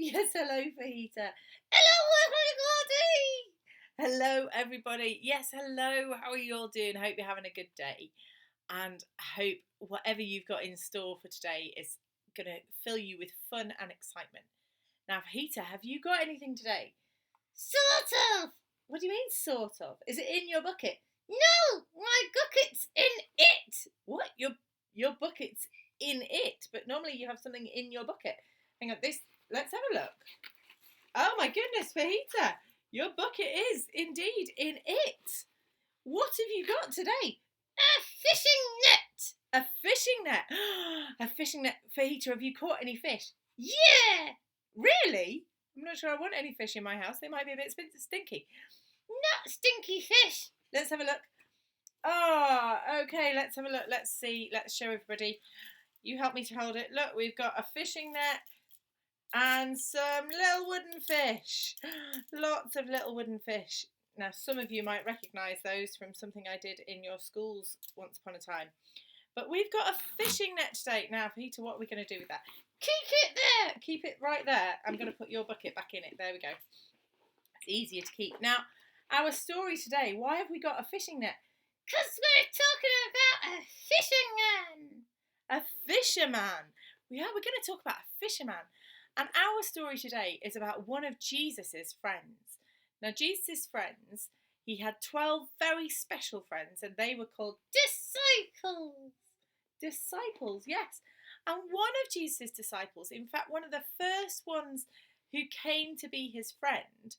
Yes, hello, Fajita. Hello, everybody. Hello, everybody. Yes, hello. How are you all doing? I hope you're having a good day. And I hope whatever you've got in store for today is going to fill you with fun and excitement. Now, Fajita, have you got anything today? Sort of. What do you mean, sort of? Is it in your bucket? No, my bucket's in it. What? Your bucket's in it? But normally you have something in your bucket. Hang on, let's have a look. Oh my goodness, Fajita, your bucket is indeed in it. What have you got today? A fishing net. A fishing net. A fishing net. Fajita, have you caught any fish? Yeah. Really? I'm not sure I want any fish in my house. They might be a bit stinky. Not stinky fish. Let's have a look. Oh, okay, let's have a look. Let's see. Let's show everybody. You help me to hold it. Look, we've got a fishing net and some little wooden fish. Lots of little wooden fish. Now, some of you might recognise those from something I did in your schools once upon a time. But we've got a fishing net today. Now, Peter, what are we going to do with that? Keep it there. Keep it right there. I'm going to put your bucket back in it. There we go. It's easier to keep. Now, our story today, why have we got a fishing net? Because we're talking about a fishing man. A fisherman. We're going to talk about a fisherman. And our story today is about one of Jesus's friends. Now, Jesus' friends, he had 12 very special friends, and they were called disciples. Disciples, yes. And one of Jesus' disciples, in fact, one of the first ones who came to be his friend,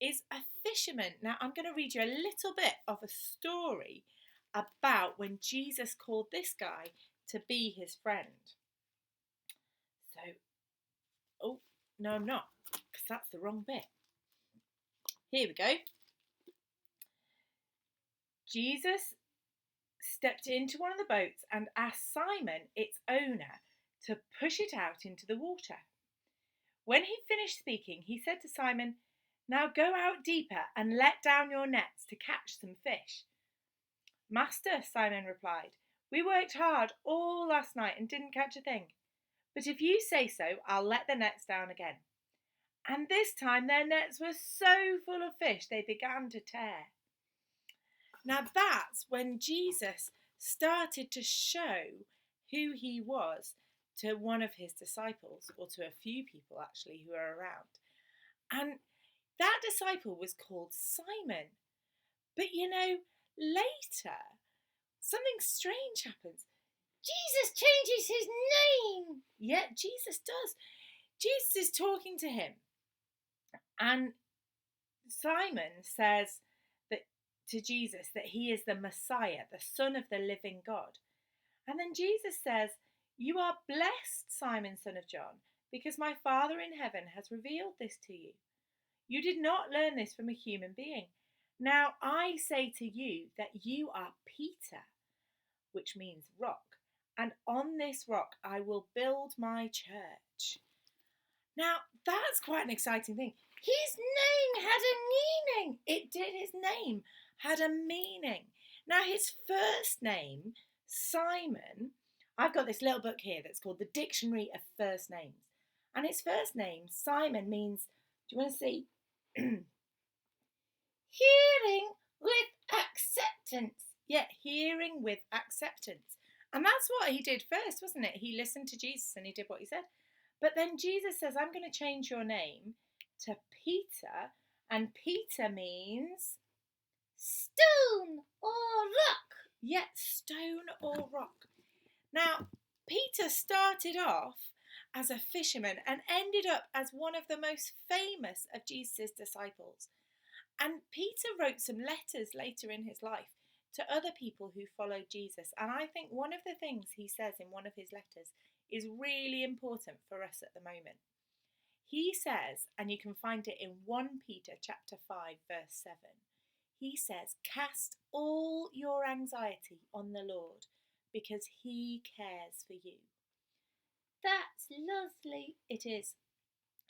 is a fisherman. Now, I'm going to read you a little bit of a story about when Jesus called this guy to be his friend. So, oh, no, I'm not, because that's the wrong bit. Here we go. Jesus stepped into one of the boats and asked Simon, its owner, to push it out into the water. When he finished speaking, he said to Simon, "Now go out deeper and let down your nets to catch some fish." "Master," Simon replied, "we worked hard all last night and didn't catch a thing. But if you say so, I'll let the nets down again." And this time their nets were so full of fish they began to tear. Now that's when Jesus started to show who he was to one of his disciples, or to a few people actually who were around. And that disciple was called Simon. But you know, later, something strange happens. Jesus changes his name. Yeah, Jesus does. Jesus is talking to him. And Simon says that to Jesus that he is the Messiah, the Son of the living God. And then Jesus says, "You are blessed, Simon, son of John, because my Father in heaven has revealed this to you. You did not learn this from a human being. Now I say to you that you are Peter," which means rock, "and on this rock I will build my church." Now that's quite an exciting thing. His name had a meaning. It did. His name had a meaning. Now his first name, Simon, I've got this little book here that's called the Dictionary of First Names. And his first name, Simon, means, do you want to see? Hearing with acceptance. Yeah, hearing with acceptance. And that's what he did first, wasn't it? He listened to Jesus and he did what he said. But then Jesus says, "I'm going to change your name to Peter." And Peter means stone or rock. Yeah, stone or rock. Now, Peter started off as a fisherman and ended up as one of the most famous of Jesus' disciples. And Peter wrote some letters later in his life to other people who followed Jesus. And I think one of the things he says in one of his letters is really important for us at the moment. He says, and you can find it in 1 Peter chapter 5 verse 7, he says, "Cast all your anxiety on the Lord, because he cares for you." That's lovely. It is.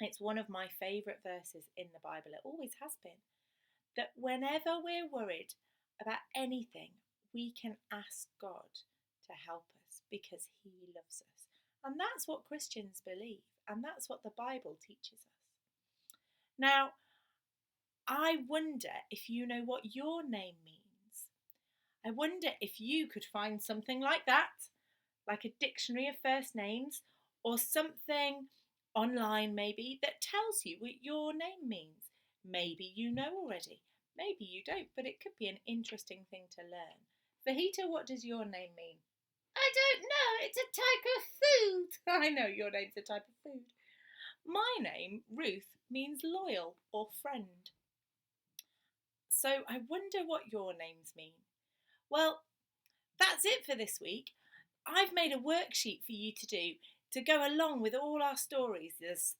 It's one of my favourite verses in the Bible. It always has been. That whenever we're worried about anything, we can ask God to help us because he loves us. And that's what Christians believe, and that's what the Bible teaches us. Now, I wonder if you know what your name means. I wonder if you could find something like that, like a dictionary of first names, or something online maybe that tells you what your name means. Maybe you know already, maybe you don't, but it could be an interesting thing to learn. Fajita, what does your name mean? I don't know, it's a type of food. I know your name's a type of food. My name, Ruth, means loyal or friend. So I wonder what your names mean. Well, that's it for this week. I've made a worksheet for you to do to go along with all our stories. There's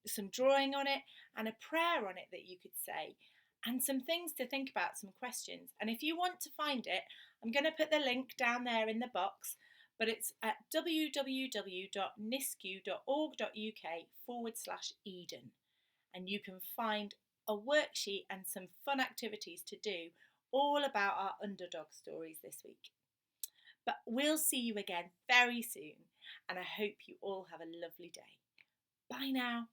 some drawing on it and a prayer on it that you could say, and some things to think about, some questions. And if you want to find it, I'm going to put the link down there in the box, but it's at www.niscu.org.uk/Eden. And you can find a worksheet and some fun activities to do all about our underdog stories this week. But we'll see you again very soon, and I hope you all have a lovely day. Bye now.